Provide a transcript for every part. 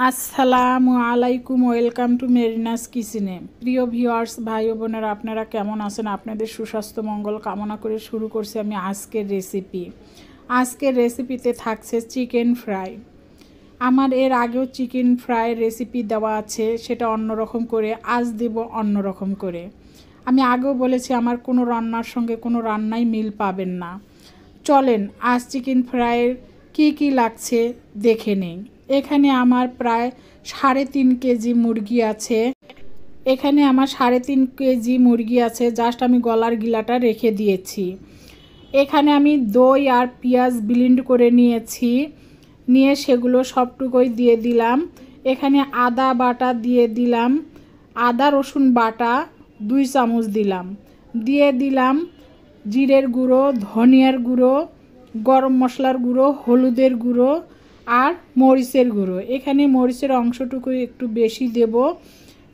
আসসালামু আলাইকুম, welcome to মেরিনাস কিচেনে। প্রিয় ভিউয়ার্স, ভাই ও বোনেরা, আপনারা কেমন আছেন? আপনাদের সুস্বাস্থ্য মঙ্গল কামনা করে শুরু করছি আমি আজকের রেসিপি। আজকের রেসিপিতে থাকছে চিকেন ফ্রাই। আমার এর আগেও চিকেন ফ্রাই রেসিপি দেওয়া আছে, সেটা অন্যরকম করে, আজ দেব অন্যরকম করে। আমি আগেও বলেছি আমার কোনো রান্নার সঙ্গে কোনো রান্নাই মিল পাবেন না। চলেন আজ চিকেন ফ্রাইয়ের কি লাগছে দেখে নেই। এখানে আমার প্রায় 3.5 কেজি মুরগি আছে। এখানে আমার 3.5 কেজি মুরগি আছে, জাস্ট আমি গলার গিলাটা রেখে দিয়েছি। এখানে আমি দই আর পেঁয়াজ ব্লেন্ড করে নিয়েছি, নিয়ে সেগুলো সবটুকুই দিয়ে দিলাম। এখানে আদা বাটা দিয়ে দিলাম, আদা রসুন বাটা 2 চামচ দিলাম, দিয়ে দিলাম জিরের গুঁড়ো, ধনিয়ার গুঁড়ো, গরম মশলার গুঁড়ো, হলুদের গুঁড়ো আর মরিচের গুঁড়ো। এখানে মরিচের অংশটুকু একটু বেশি দেব,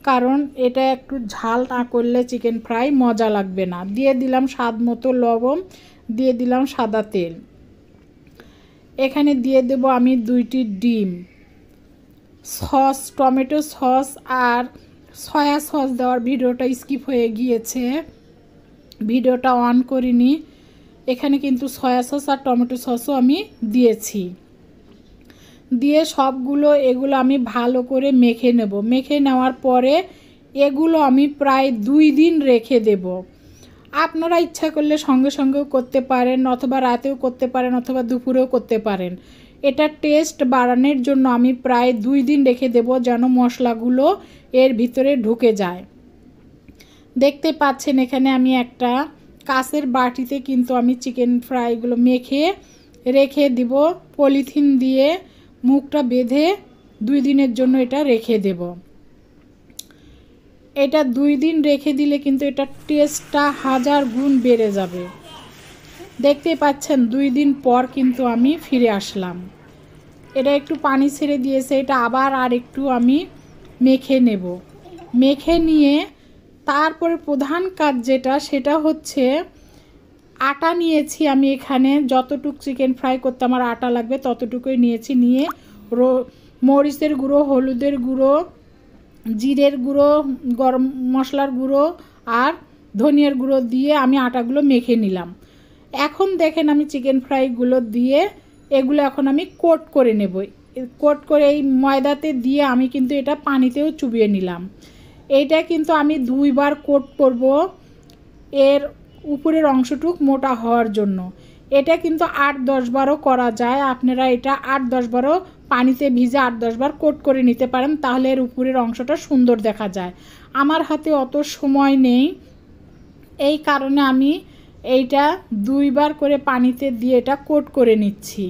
কারণ এটা একটু ঝাল না করলে চিকেন ফ্রাই মজা লাগবে না। দিয়ে দিলাম স্বাদ মতো লবণ, দিয়ে দিলাম সাদা তেল। এখানে দিয়ে দেব আমি 2টি ডিম, সস, টমেটো সস আর সয়া সস দেওয়ার ভিডিওটা স্কিপ হয়ে গিয়েছে, ভিডিওটা অন করিনি। এখানে কিন্তু সয়া সস আর টমেটো সসও আমি দিয়েছি। দিয়ে এগুলো আমি ভালো করে মেখে নেব। মেখে নেওয়ার পরে এগুলো আমি প্রায় 2 দিন রেখে দেব। আপনারা ইচ্ছা করলে সঙ্গে সঙ্গেও করতে পারেন, অথবা রাতেও করতে পারেন, অথবা দুপুরেও করতে পারেন। এটা টেস্ট বাড়ানোর জন্য আমি প্রায় 2 দিন রেখে দেব, যেন মশলাগুলো এর ভিতরে ঢুকে যায়। দেখতে পাচ্ছেন এখানে আমি একটা কাঁচের বাটিতে কিন্তু আমি চিকেন ফ্রাইগুলো মেখে রেখে দিব। পলিথিন দিয়ে মুখটা বেঁধে 2 দিনের জন্য এটা রেখে দেব। এটা 2 দিন রেখে দিলে কিন্তু এটা টেস্টটা 1000 গুণ বেড়ে যাবে। দেখতে পাচ্ছেন 2 দিন পর কিন্তু আমি ফিরে আসলাম। এটা একটু পানি ছেড়ে দিয়েছে, এটা আবার আর একটু আমি মেখে নেব। মেখে নিয়ে তারপরে প্রধান কাজ যেটা, সেটা হচ্ছে আটা নিয়েছি আমি। এখানে যতটুকু চিকেন ফ্রাই করতে আমার আটা লাগবে ততটুকুই নিয়েছি। নিয়ে মরিচের গুঁড়ো, হলুদের গুঁড়ো, জিরের গুঁড়ো, গরম মশলার গুঁড়ো আর ধনিয়ার গুঁড়ো দিয়ে আমি আটাগুলো মেখে নিলাম। এখন দেখেন আমি চিকেন ফ্রাইগুলো দিয়ে এগুলো এখন আমি কোট করে নেব। কোট করে এই ময়দাতে দিয়ে আমি কিন্তু এটা পানিতেও চুবিয়ে নিলাম। এইটা কিন্তু আমি 2 বার কোট করব এর উপরের অংশটুক মোটা হওয়ার জন্য। এটা কিন্তু 8-10 বারও করা যায়। আপনারা এটা 8-10 বারও পানিতে ভিজে 8-10 বার কোট করে নিতে পারেন, তাহলে এর উপরের অংশটা সুন্দর দেখা যায়। আমার হাতে অত সময় নেই, এই কারণে আমি এইটা 2 বার করে পানিতে দিয়ে এটা কোট করে নিচ্ছি।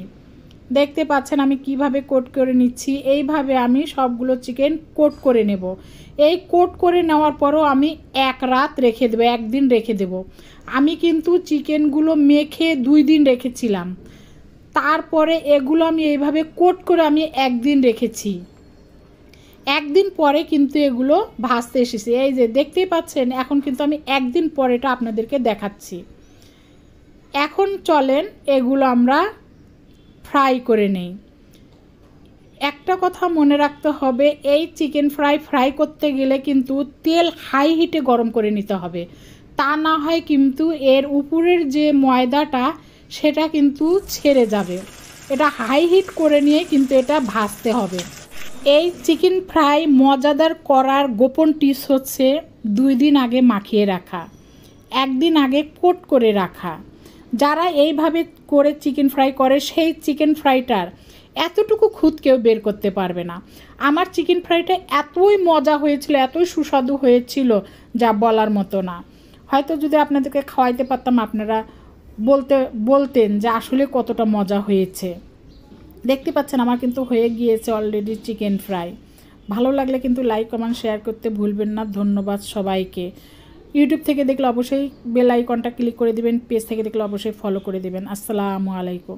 দেখতে পাচ্ছেন আমি কিভাবে কোট করে নিচ্ছি। এইভাবে আমি সবগুলো চিকেন কোট করে নেব। এই কোট করে নেওয়ার পরও আমি 1 রাত রেখে দেবো, 1 দিন রেখে দেব। আমি কিন্তু চিকেনগুলো মেখে 2 দিন রেখেছিলাম, তারপরে এগুলো আমি এইভাবে কোট করে আমি 1 দিন রেখেছি। 1 দিন পরে কিন্তু এগুলো ভাজতে এসেছে। এই যে দেখতেই পাচ্ছেন, এখন কিন্তু আমি 1 দিন পরে এটা আপনাদেরকে দেখাচ্ছি। এখন চলেন এগুলো আমরা ফ্রাই করে নেই। একটা কথা মনে রাখতে হবে, এই চিকেন ফ্রাই করতে গেলে কিন্তু তেল হাই হিটে গরম করে নিতে হবে, তা না হয় কিন্তু এর উপরের যে ময়দাটা সেটা কিন্তু ছেড়ে যাবে। এটা হাই হিট করে নিয়ে কিন্তু এটা ভাজতে হবে। এই চিকেন ফ্রাই মজাদার করার গোপন টিপস হচ্ছে 2 দিন আগে মাখিয়ে রাখা, 1 দিন আগে কোট করে রাখা। যারা এইভাবে করে চিকেন ফ্রাই করে সেই চিকেন ফ্রাইটার এতটুকু খুদ কেউ বের করতে পারবে না। আমার চিকেন ফ্রাইটা এতই মজা হয়েছিল, এতই সুস্বাদু হয়েছিল যা বলার মতো না। হয়তো যদি আপনাদেরকে খাওয়াইতে পারতাম, আপনারা বলতেন যে আসলে কতটা মজা হয়েছে। দেখতে পাচ্ছেন আমার কিন্তু হয়ে গিয়েছে অলরেডি চিকেন ফ্রাই। ভালো লাগলে কিন্তু লাইক, কমেন্ট, শেয়ার করতে ভুলবেন না। ধন্যবাদ সবাইকে। ইউটিউব থেকে দেখলে অবশ্যই বেল আইকনটা ক্লিক করে দিবেন, পেজ থেকে দেখলে অবশ্যই ফলো করে দিবেন। আসসালামু আলাইকুম।